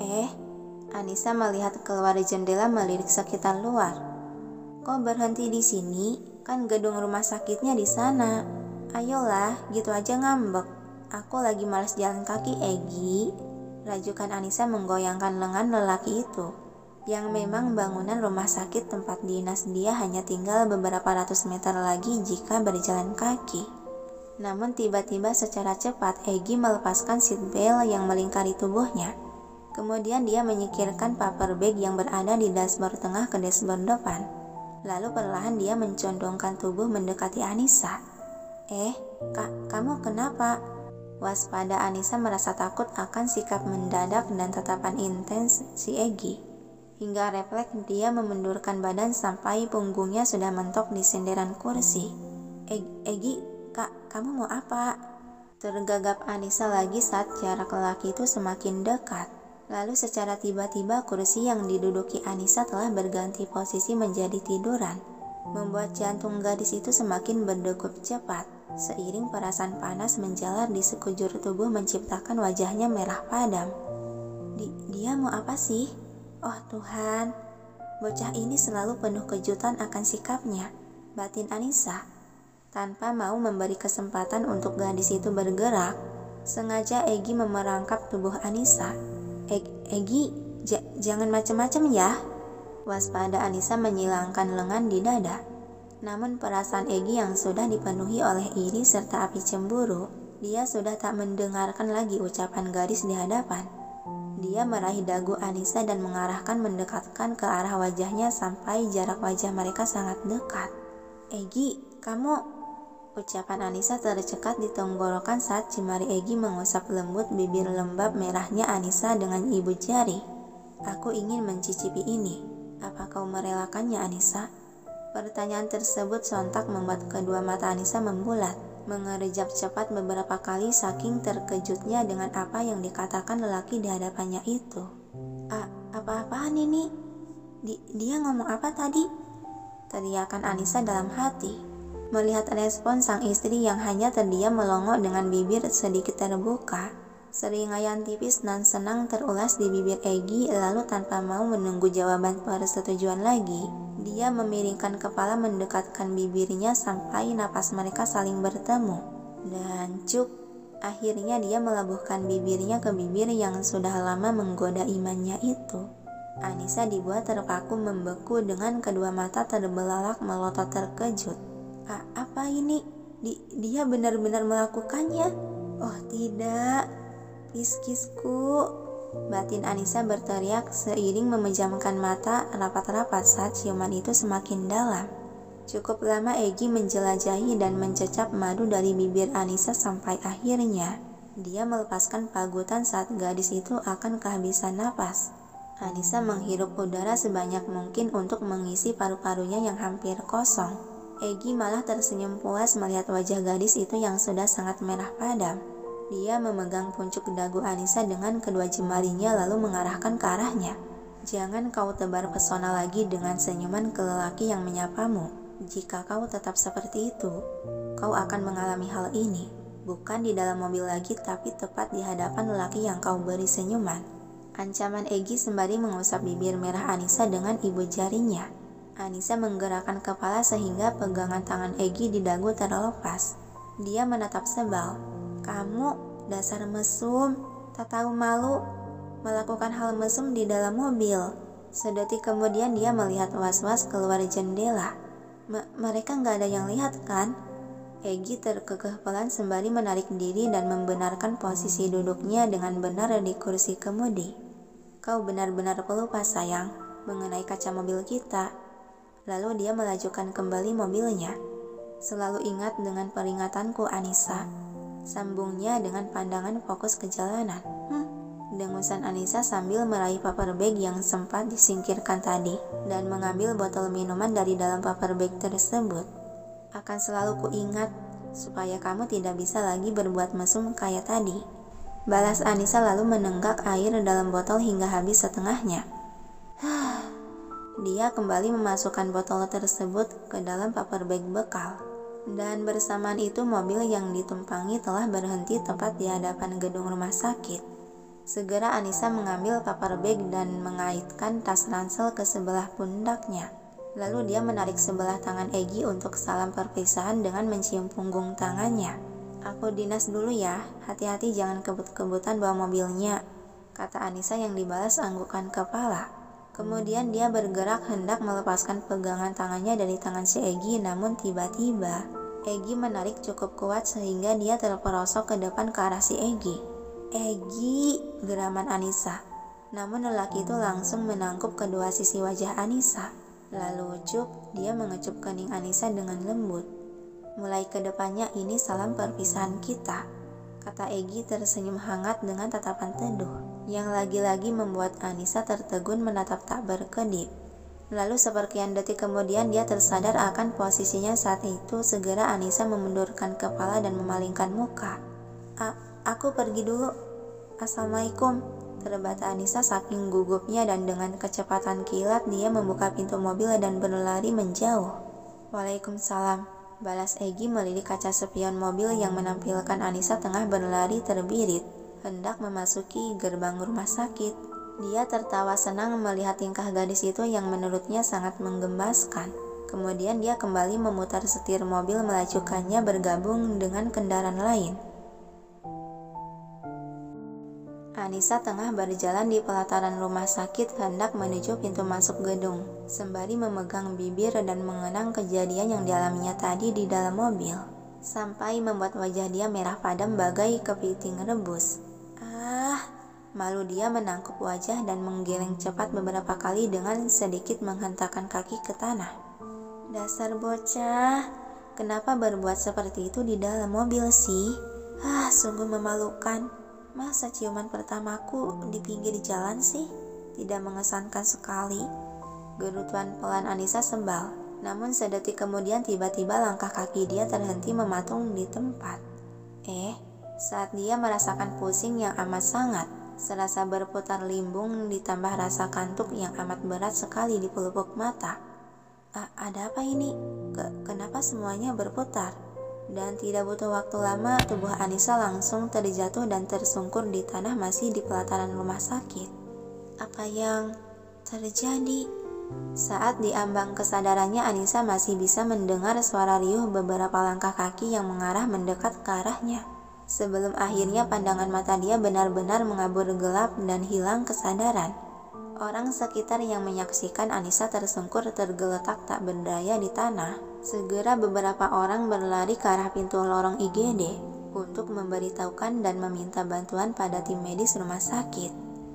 Eh, Anissa melihat keluar jendela melirik sekitar luar. Kok berhenti di sini? Kan gedung rumah sakitnya di sana. Ayolah, gitu aja ngambek. Aku lagi malas jalan kaki, Egi. Rajukan Anissa menggoyangkan lengan lelaki itu. Yang memang bangunan rumah sakit tempat dinas dia hanya tinggal beberapa ratus meter lagi jika berjalan kaki. Namun tiba-tiba secara cepat Egi melepaskan seatbelt yang melingkari tubuhnya. Kemudian dia menyingkirkan paper bag yang berada di dashboard tengah ke dashboard depan. Lalu perlahan dia mencondongkan tubuh mendekati Anissa. Kamu kenapa? Waspada Anissa merasa takut akan sikap mendadak dan tatapan intens si Egi. Hingga refleks dia memundurkan badan sampai punggungnya sudah mentok di senderan kursi. Egi, kamu mau apa? Tergagap Anissa lagi saat jarak lelaki itu semakin dekat. Lalu secara tiba-tiba kursi yang diduduki Anissa telah berganti posisi menjadi tiduran, membuat jantung gadis itu semakin berdegup cepat. Seiring perasaan panas menjalar di sekujur tubuh menciptakan wajahnya merah padam. Dia mau apa sih? Oh Tuhan, bocah ini selalu penuh kejutan akan sikapnya, batin Anissa. Tanpa mau memberi kesempatan untuk gadis itu bergerak, sengaja Egi memerangkap tubuh Anissa. Egi, jangan macam-macam ya. Waspada Anissa menyilangkan lengan di dada. Namun perasaan Egi yang sudah dipenuhi oleh iri serta api cemburu, dia sudah tak mendengarkan lagi ucapan gadis di hadapan. Dia meraih dagu Anissa dan mendekatkan ke arah wajahnya sampai jarak wajah mereka sangat dekat. Egi, kamu... Ucapan Anissa tercekat di tenggorokan saat jemari Egi mengusap lembut bibir lembab merahnya Anissa dengan ibu jari. Aku ingin mencicipi ini. Apa kau merelakannya, Anissa? Pertanyaan tersebut sontak membuat kedua mata Anissa membulat, mengerjap cepat beberapa kali saking terkejutnya dengan apa yang dikatakan lelaki di hadapannya itu. Apa-apaan ini? Dia ngomong apa tadi? Teriakan Anissa dalam hati. Melihat respon sang istri yang hanya terdiam melongo dengan bibir sedikit terbuka, seringaian tipis dan senang terulas di bibir Egi, lalu tanpa mau menunggu jawaban persetujuan lagi, dia memiringkan kepala mendekatkan bibirnya sampai napas mereka saling bertemu. Dan cuk, akhirnya dia melabuhkan bibirnya ke bibir yang sudah lama menggoda imannya itu. Anissa dibuat terpaku membeku dengan kedua mata terbelalak melotot terkejut. Apa ini? Dia benar-benar melakukannya? Oh tidak, please kissku, batin Anissa berteriak seiring memejamkan mata rapat-rapat saat ciuman itu semakin dalam. Cukup lama Egi menjelajahi dan mencecap madu dari bibir Anissa sampai akhirnya dia melepaskan pagutan saat gadis itu akan kehabisan napas. Anissa menghirup udara sebanyak mungkin untuk mengisi paru-parunya yang hampir kosong. Egi malah tersenyum puas melihat wajah gadis itu yang sudah sangat merah padam. Dia memegang puncuk dagu Anissa dengan kedua jemarinya lalu mengarahkan ke arahnya. Jangan kau tebar pesona lagi dengan senyuman ke lelaki yang menyapamu. Jika kau tetap seperti itu, kau akan mengalami hal ini. Bukan di dalam mobil lagi, tapi tepat di hadapan lelaki yang kau beri senyuman. Ancaman Egi sembari mengusap bibir merah Anissa dengan ibu jarinya. Anissa menggerakkan kepala sehingga pegangan tangan Egi di dagu terlepas. Dia menatap sebal. Kamu, dasar mesum, tak tahu malu, melakukan hal mesum di dalam mobil. Sedetik kemudian dia melihat was-was keluar jendela. Mereka nggak ada yang lihat kan? Egi terkekeh pelan sembari menarik diri dan membenarkan posisi duduknya dengan benar di kursi kemudi. Kau benar-benar pelupa sayang mengenai kaca mobil kita. Lalu dia melajukan kembali mobilnya. Selalu ingat dengan peringatanku, Anissa, sambungnya dengan pandangan fokus ke jalanan. Dengusan Anissa sambil meraih paper bag yang sempat disingkirkan tadi dan mengambil botol minuman dari dalam paper bag tersebut. Akan selalu kuingat supaya kamu tidak bisa lagi berbuat mesum kayak tadi. Balas Anissa lalu menenggak air dalam botol hingga habis setengahnya. Dia kembali memasukkan botol tersebut ke dalam paper bag bekal. Dan bersamaan itu mobil yang ditumpangi telah berhenti tepat di hadapan gedung rumah sakit. Segera Anissa mengambil paper bag dan mengaitkan tas ransel ke sebelah pundaknya. Lalu dia menarik sebelah tangan Egy untuk salam perpisahan dengan mencium punggung tangannya. "Aku dinas dulu ya, hati-hati jangan kebut-kebutan bawa mobilnya," kata Anissa yang dibalas anggukan kepala. Kemudian dia bergerak hendak melepaskan pegangan tangannya dari tangan si Egy, namun tiba-tiba Egy menarik cukup kuat sehingga dia terperosok ke depan ke arah si Egy. "Egy!" geraman Anissa. Namun lelaki itu langsung menangkup kedua sisi wajah Anissa. Lalu ucup, dia mengecup kening Anissa dengan lembut. "Mulai ke depannya ini salam perpisahan kita," kata Egy tersenyum hangat dengan tatapan teduh, yang lagi-lagi membuat Anissa tertegun menatap tak berkedip. Lalu seperkian detik kemudian dia tersadar akan posisinya saat itu. Segera Anissa memundurkan kepala dan memalingkan muka. Aku pergi dulu. Assalamualaikum," terbata Anissa saking gugupnya, dan dengan kecepatan kilat dia membuka pintu mobil dan berlari menjauh. "Waalaikumsalam," balas Egy melirik kaca spion mobil yang menampilkan Anissa tengah berlari terbirit, hendak memasuki gerbang rumah sakit. Dia tertawa senang melihat tingkah gadis itu yang menurutnya sangat menggembaskan. Kemudian dia kembali memutar setir mobil melajukannya bergabung dengan kendaraan lain. Anissa tengah berjalan di pelataran rumah sakit hendak menuju pintu masuk gedung, sembari memegang bibir dan mengenang kejadian yang dialaminya tadi di dalam mobil, sampai membuat wajah dia merah padam bagai kepiting rebus. Malu dia menangkup wajah dan menggeleng cepat beberapa kali dengan sedikit menghentakkan kaki ke tanah. "Dasar bocah, kenapa berbuat seperti itu di dalam mobil sih? Sungguh memalukan. Masa ciuman pertamaku di pinggir jalan sih? Tidak mengesankan sekali." Gerutuan pelan Anissa sebal. Namun sedetik kemudian tiba-tiba langkah kaki dia terhenti mematung di tempat. Saat dia merasakan pusing yang amat sangat, serasa berputar limbung ditambah rasa kantuk yang amat berat sekali di pelupuk mata. Ada apa ini? Kenapa semuanya berputar? Dan tidak butuh waktu lama, tubuh Anissa langsung terjatuh dan tersungkur di tanah masih di pelataran rumah sakit. Apa yang terjadi? Saat di ambang kesadarannya, Anissa masih bisa mendengar suara riuh beberapa langkah kaki yang mengarah mendekat ke arahnya. Sebelum akhirnya pandangan mata dia benar-benar mengabur gelap dan hilang kesadaran. Orang sekitar yang menyaksikan Anissa tersungkur tergeletak tak berdaya di tanah. Segera beberapa orang berlari ke arah pintu lorong IGD untuk memberitahukan dan meminta bantuan pada tim medis rumah sakit.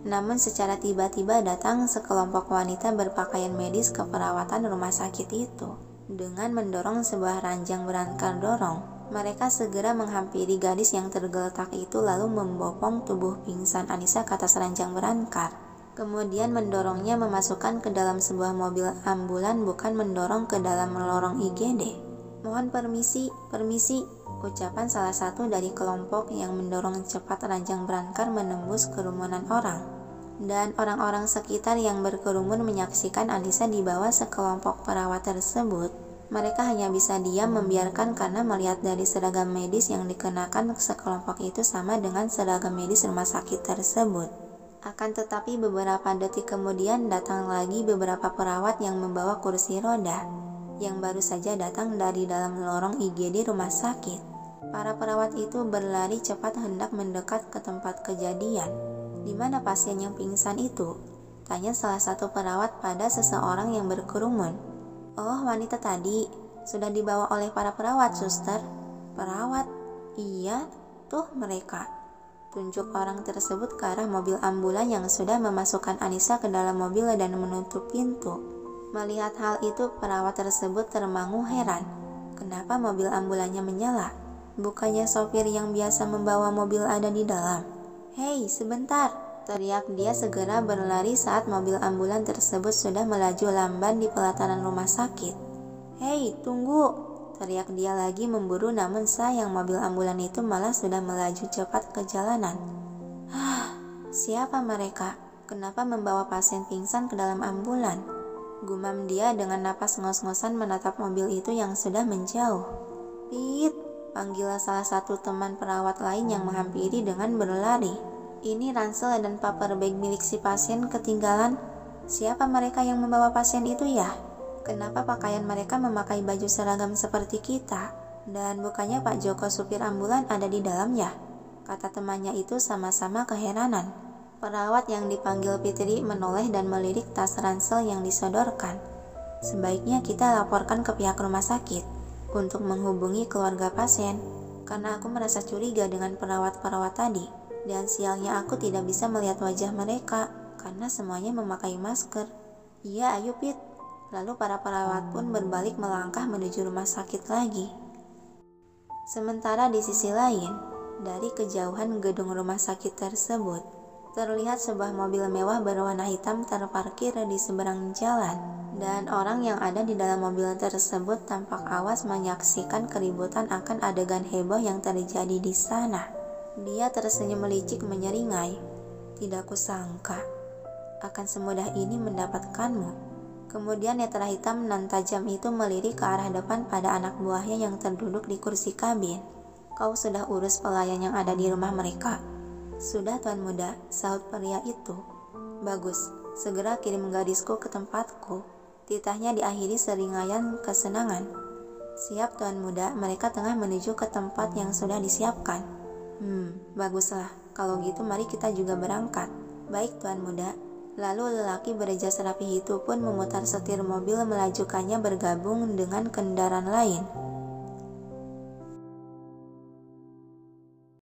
Namun secara tiba-tiba datang sekelompok wanita berpakaian medis ke perawatan rumah sakit itu. Dengan mendorong sebuah ranjang berangkar dorong, mereka segera menghampiri gadis yang tergeletak itu lalu membopong tubuh pingsan Anissa ke atas ranjang berangkar. Kemudian mendorongnya memasukkan ke dalam sebuah mobil ambulan, bukan mendorong ke dalam lorong IGD. "Mohon permisi, ucapan salah satu dari kelompok yang mendorong cepat ranjang berangkar menembus kerumunan orang. Dan orang-orang sekitar yang berkerumun menyaksikan Anissa dibawa sekelompok perawat tersebut. Mereka hanya bisa diam membiarkan karena melihat dari seragam medis yang dikenakan sekelompok itu sama dengan seragam medis rumah sakit tersebut. Akan tetapi beberapa detik kemudian datang lagi beberapa perawat yang membawa kursi roda, yang baru saja datang dari dalam lorong IGD rumah sakit. Para perawat itu berlari cepat hendak mendekat ke tempat kejadian. "Di mana pasien yang pingsan itu?" tanya salah satu perawat pada seseorang yang berkerumun. "Oh, wanita tadi sudah dibawa oleh para perawat, suster." "Perawat?" "Iya, tuh mereka." Tunjuk orang tersebut ke arah mobil ambulan yang sudah memasukkan Anissa ke dalam mobil dan menutup pintu. Melihat hal itu, perawat tersebut termangu heran. Kenapa mobil ambulannya menyala? Bukannya sopir yang biasa membawa mobil ada di dalam? "Hei, sebentar!" teriak dia segera berlari saat mobil ambulan tersebut sudah melaju lamban di pelataran rumah sakit. "Hei, tunggu!" teriak dia lagi memburu, namun sayang mobil ambulan itu malah sudah melaju cepat ke jalanan. Siapa mereka? Kenapa membawa pasien pingsan ke dalam ambulan? Gumam dia dengan napas ngos-ngosan menatap mobil itu yang sudah menjauh. "Pit!" panggil salah satu teman perawat lain yang menghampiri dengan berlari. Ini ransel dan paper bag milik si pasien ketinggalan. Siapa mereka yang membawa pasien itu ya? Kenapa pakaian mereka memakai baju seragam seperti kita? Dan bukannya Pak Joko supir ambulan ada di dalam ya? Kata temannya itu sama-sama keheranan. Perawat yang dipanggil Fitri menoleh dan melirik tas ransel yang disodorkan. Sebaiknya kita laporkan ke pihak rumah sakit untuk menghubungi keluarga pasien, karena aku merasa curiga dengan perawat-perawat tadi. Dan sialnya aku tidak bisa melihat wajah mereka karena semuanya memakai masker. Iya, ayo Pit. Lalu para perawat pun berbalik melangkah menuju rumah sakit lagi. Sementara di sisi lain, dari kejauhan gedung rumah sakit tersebut, terlihat sebuah mobil mewah berwarna hitam terparkir di seberang jalan. Dan orang yang ada di dalam mobil tersebut tampak awas menyaksikan keributan akan adegan heboh yang terjadi di sana. Dia tersenyum melicik menyeringai. Tidak kusangka akan semudah ini mendapatkanmu. Kemudian netra hitam nan tajam itu melirik ke arah depan pada anak buahnya yang terduduk di kursi kabin. Kau sudah urus pelayan yang ada di rumah mereka? Sudah Tuan Muda, sahut pria itu. Bagus, segera kirim gadisku ke tempatku. Titahnya diakhiri seringaian kesenangan. Siap Tuan Muda, mereka tengah menuju ke tempat yang sudah disiapkan. Baguslah. Kalau gitu mari kita juga berangkat. Baik Tuan Muda. Lalu lelaki berjas rapi itu pun memutar setir mobil melajukannya bergabung dengan kendaraan lain.